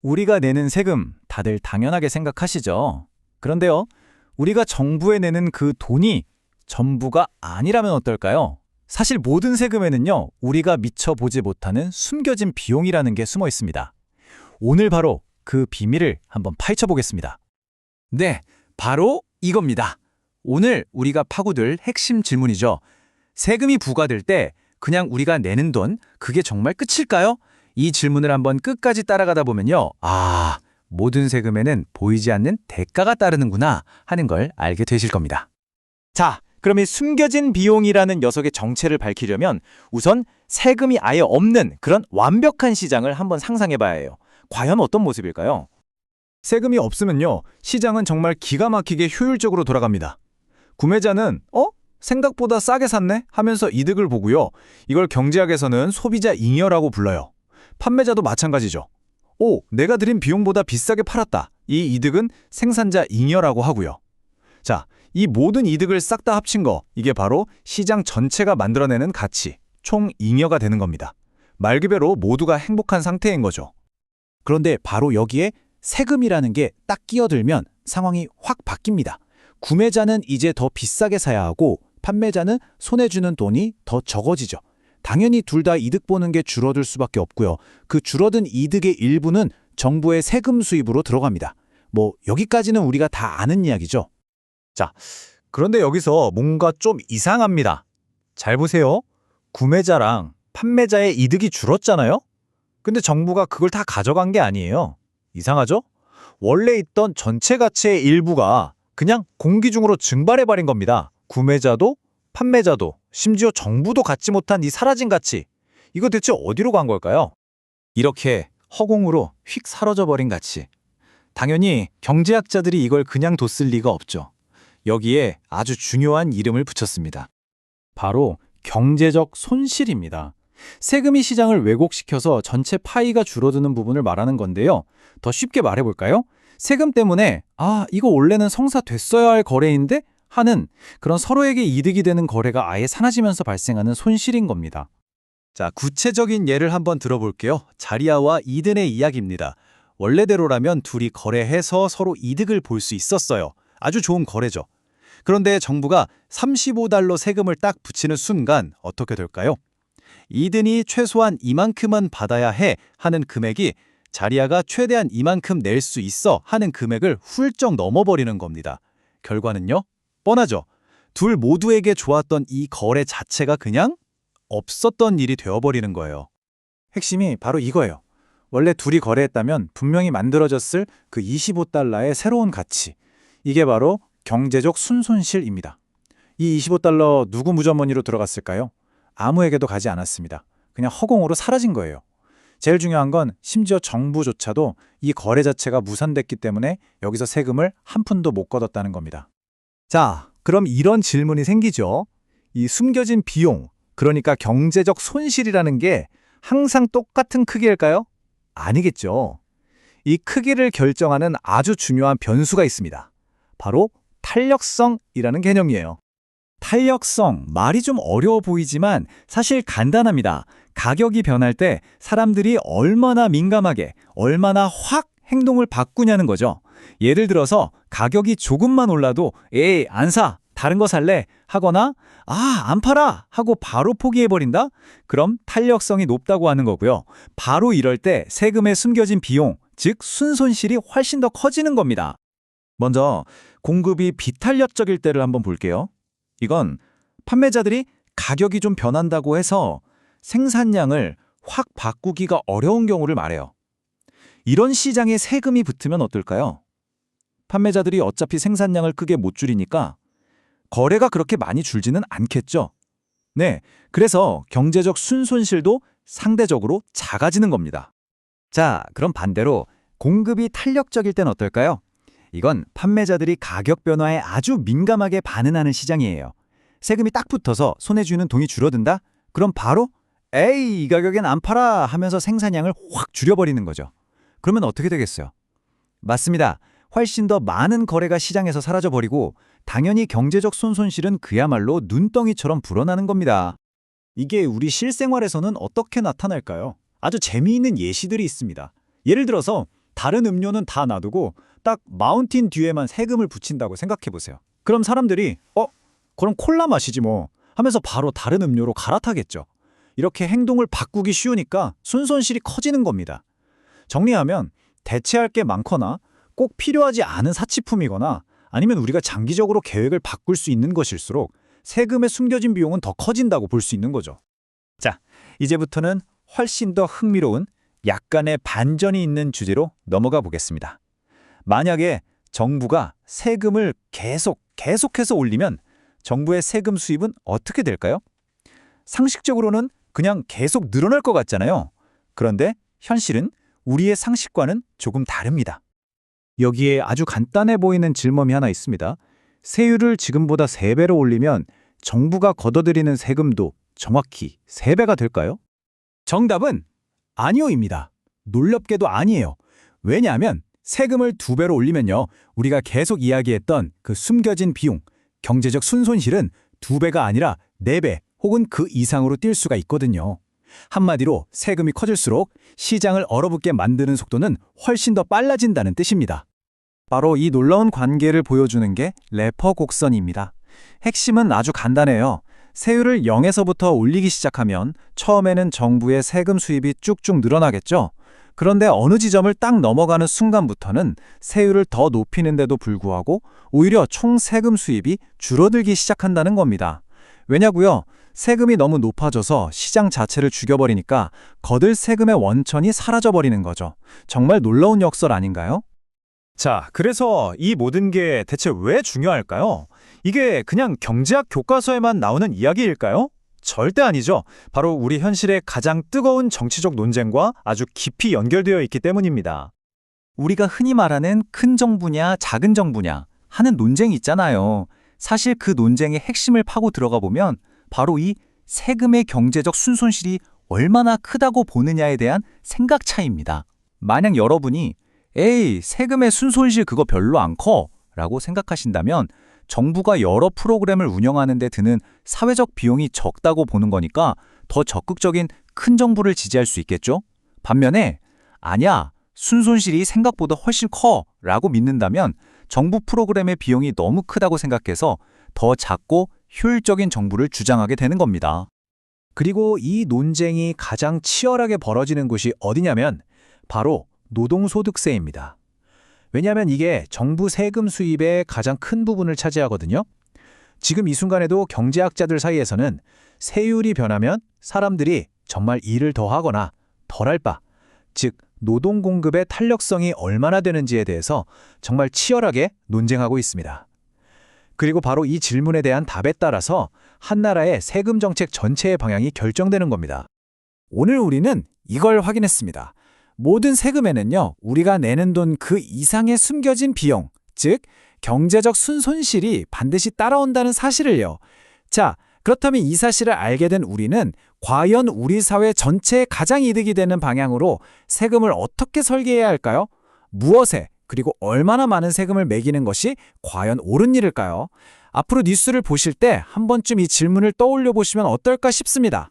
우리가 내는 세금 다들 당연하게 생각하시죠? 그런데요, 우리가 정부에 내는 그 돈이 전부가 아니라면 어떨까요? 사실 모든 세금에는요, 우리가 미처 보지 못하는 숨겨진 비용이라는 게 숨어 있습니다. 오늘 바로 그 비밀을 한번 파헤쳐 보겠습니다. 네, 바로 이겁니다. 오늘 우리가 파고들 핵심 질문이죠. 세금이 부과될 때 그냥 우리가 내는 돈, 그게 정말 끝일까요? 이 질문을 한번 끝까지 따라가다 보면요. 모든 세금에는 보이지 않는 대가가 따르는구나 하는 걸 알게 되실 겁니다. 자, 그럼 이 숨겨진 비용이라는 녀석의 정체를 밝히려면 우선 세금이 아예 없는 그런 완벽한 시장을 한번 상상해 봐야 해요. 과연 어떤 모습일까요? 세금이 없으면요, 시장은 정말 기가 막히게 효율적으로 돌아갑니다. 구매자는 생각보다 싸게 샀네? 하면서 이득을 보고요. 이걸 경제학에서는 소비자 잉여라고 불러요. 판매자도 마찬가지죠. 내가 들인 비용보다 비싸게 팔았다. 이 이득은 생산자 잉여라고 하고요. 자, 이 모든 이득을 싹 다 합친 거, 이게 바로 시장 전체가 만들어내는 가치, 총 잉여가 되는 겁니다. 말 그대로 모두가 행복한 상태인 거죠. 그런데 바로 여기에 세금이라는 게 딱 끼어들면 상황이 확 바뀝니다. 구매자는 이제 더 비싸게 사야 하고 판매자는 손에 쥐는 돈이 더 적어지죠. 당연히 둘 다 이득 보는 게 줄어들 수밖에 없고요. 그 줄어든 이득의 일부는 정부의 세금 수입으로 들어갑니다. 여기까지는 우리가 다 아는 이야기죠. 자, 그런데 여기서 뭔가 좀 이상합니다. 잘 보세요. 구매자랑 판매자의 이득이 줄었잖아요? 근데 정부가 그걸 다 가져간 게 아니에요. 이상하죠? 원래 있던 전체 가치의 일부가 그냥 공기 중으로 증발해버린 겁니다. 구매자도 판매자도 심지어 정부도 갖지 못한 이 사라진 가치, 이거 대체 어디로 간 걸까요? 이렇게 허공으로 휙 사라져버린 가치. 당연히 경제학자들이 이걸 그냥 뒀을 리가 없죠. 여기에 아주 중요한 이름을 붙였습니다. 바로 경제적 손실입니다. 세금이 시장을 왜곡시켜서 전체 파이가 줄어드는 부분을 말하는 건데요. 더 쉽게 말해볼까요? 세금 때문에 이거 원래는 성사됐어야 할 거래인데? 하는 그런 서로에게 이득이 되는 거래가 아예 사라지면서 발생하는 손실인 겁니다. 자, 구체적인 예를 한번 들어볼게요. 자리아와 이든의 이야기입니다. 원래대로라면 둘이 거래해서 서로 이득을 볼 수 있었어요. 아주 좋은 거래죠. 그런데 정부가 $35 세금을 딱 붙이는 순간 어떻게 될까요? 이든이 최소한 이만큼은 받아야 해 하는 금액이 자리아가 최대한 이만큼 낼 수 있어 하는 금액을 훌쩍 넘어버리는 겁니다. 결과는요? 뻔하죠. 둘 모두에게 좋았던 이 거래 자체가 그냥 없었던 일이 되어버리는 거예요. 핵심이 바로 이거예요. 원래 둘이 거래했다면 분명히 만들어졌을 그 $25의 새로운 가치. 이게 바로 경제적 순손실입니다. 이 $25 누구 무주머니로 들어갔을까요? 아무에게도 가지 않았습니다. 그냥 허공으로 사라진 거예요. 제일 중요한 건 심지어 정부조차도 이 거래 자체가 무산됐기 때문에 여기서 세금을 한 푼도 못 걷었다는 겁니다. 자, 그럼 이런 질문이 생기죠. 이 숨겨진 비용, 그러니까 경제적 손실이라는 게 항상 똑같은 크기일까요? 아니겠죠. 이 크기를 결정하는 아주 중요한 변수가 있습니다. 바로 탄력성이라는 개념이에요. 탄력성, 말이 좀 어려워 보이지만 사실 간단합니다. 가격이 변할 때 사람들이 얼마나 민감하게, 얼마나 확 행동을 바꾸냐는 거죠. 예를 들어서 가격이 조금만 올라도 안 사, 다른 거 살래 하거나 안 팔아 하고 바로 포기해버린다? 그럼 탄력성이 높다고 하는 거고요. 바로 이럴 때 세금에 숨겨진 비용, 즉 순손실이 훨씬 더 커지는 겁니다. 먼저 공급이 비탄력적일 때를 한번 볼게요. 이건 판매자들이 가격이 좀 변한다고 해서 생산량을 확 바꾸기가 어려운 경우를 말해요. 이런 시장에 세금이 붙으면 어떨까요? 판매자들이 어차피 생산량을 크게 못 줄이니까 거래가 그렇게 많이 줄지는 않겠죠. 네, 그래서 경제적 순손실도 상대적으로 작아지는 겁니다. 자, 그럼 반대로 공급이 탄력적일 땐 어떨까요? 이건 판매자들이 가격 변화에 아주 민감하게 반응하는 시장이에요. 세금이 딱 붙어서 손에 쥐는 돈이 줄어든다? 그럼 바로 이 가격엔 안 팔아 하면서 생산량을 확 줄여버리는 거죠. 그러면 어떻게 되겠어요? 맞습니다. 훨씬 더 많은 거래가 시장에서 사라져버리고 당연히 경제적 손실은 그야말로 눈덩이처럼 불어나는 겁니다. 이게 우리 실생활에서는 어떻게 나타날까요? 아주 재미있는 예시들이 있습니다. 예를 들어서 다른 음료는 다 놔두고 딱 마운틴 듀에만 세금을 붙인다고 생각해 보세요. 그럼 사람들이 그럼 콜라 마시지 뭐 하면서 바로 다른 음료로 갈아타겠죠. 이렇게 행동을 바꾸기 쉬우니까 순손실이 커지는 겁니다. 정리하면 대체할 게 많거나 꼭 필요하지 않은 사치품이거나 아니면 우리가 장기적으로 계획을 바꿀 수 있는 것일수록 세금의 숨겨진 비용은 더 커진다고 볼 수 있는 거죠. 자, 이제부터는 훨씬 더 흥미로운 약간의 반전이 있는 주제로 넘어가 보겠습니다. 만약에 정부가 세금을 계속해서 올리면 정부의 세금 수입은 어떻게 될까요? 상식적으로는 그냥 계속 늘어날 것 같잖아요. 그런데 현실은 우리의 상식과는 조금 다릅니다. 여기에 아주 간단해 보이는 질문이 하나 있습니다. 세율을 지금보다 3배로 올리면 정부가 걷어들이는 세금도 정확히 3배가 될까요? 정답은 아니요입니다. 놀랍게도 아니에요. 왜냐하면 세금을 2배로 올리면요, 우리가 계속 이야기했던 그 숨겨진 비용, 경제적 순손실은 2배가 아니라 4배 혹은 그 이상으로 뛸 수가 있거든요. 한마디로 세금이 커질수록 시장을 얼어붙게 만드는 속도는 훨씬 더 빨라진다는 뜻입니다. 바로 이 놀라운 관계를 보여주는 게 레퍼 곡선입니다. 핵심은 아주 간단해요. 세율을 0에서부터 올리기 시작하면 처음에는 정부의 세금 수입이 쭉쭉 늘어나겠죠. 그런데 어느 지점을 딱 넘어가는 순간부터는 세율을 더 높이는데도 불구하고 오히려 총 세금 수입이 줄어들기 시작한다는 겁니다. 왜냐고요? 세금이 너무 높아져서 시장 자체를 죽여버리니까 거들 세금의 원천이 사라져버리는 거죠. 정말 놀라운 역설 아닌가요? 자, 그래서 이 모든 게 대체 왜 중요할까요? 이게 그냥 경제학 교과서에만 나오는 이야기일까요? 절대 아니죠. 바로 우리 현실의 가장 뜨거운 정치적 논쟁과 아주 깊이 연결되어 있기 때문입니다. 우리가 흔히 말하는 큰 정부냐 작은 정부냐 하는 논쟁이 있잖아요. 사실 그 논쟁의 핵심을 파고 들어가 보면 바로 이 세금의 경제적 순손실이 얼마나 크다고 보느냐에 대한 생각 차이입니다. 만약 여러분이 에이, 세금의 순손실 그거 별로 안 커 라고 생각하신다면 정부가 여러 프로그램을 운영하는 데 드는 사회적 비용이 적다고 보는 거니까 더 적극적인 큰 정부를 지지할 수 있겠죠? 반면에 아니야, 순손실이 생각보다 훨씬 커 라고 믿는다면 정부 프로그램의 비용이 너무 크다고 생각해서 더 작고 효율적인 정부를 주장하게 되는 겁니다. 그리고 이 논쟁이 가장 치열하게 벌어지는 곳이 어디냐면 바로 노동소득세입니다. 왜냐하면 이게 정부 세금 수입의 가장 큰 부분을 차지하거든요. 지금 이 순간에도 경제학자들 사이에서는 세율이 변하면 사람들이 정말 일을 더 하거나 덜 할 바, 즉 노동 공급의 탄력성이 얼마나 되는지에 대해서 정말 치열하게 논쟁하고 있습니다. 그리고 바로 이 질문에 대한 답에 따라서 한 나라의 세금 정책 전체의 방향이 결정되는 겁니다. 오늘 우리는 이걸 확인했습니다. 모든 세금에는요, 우리가 내는 돈 그 이상의 숨겨진 비용, 즉 경제적 순손실이 반드시 따라온다는 사실을요. 자, 그렇다면 이 사실을 알게 된 우리는 과연 우리 사회 전체에 가장 이득이 되는 방향으로 세금을 어떻게 설계해야 할까요? 무엇에, 그리고 얼마나 많은 세금을 매기는 것이 과연 옳은 일일까요? 앞으로 뉴스를 보실 때 한 번쯤 이 질문을 떠올려 보시면 어떨까 싶습니다.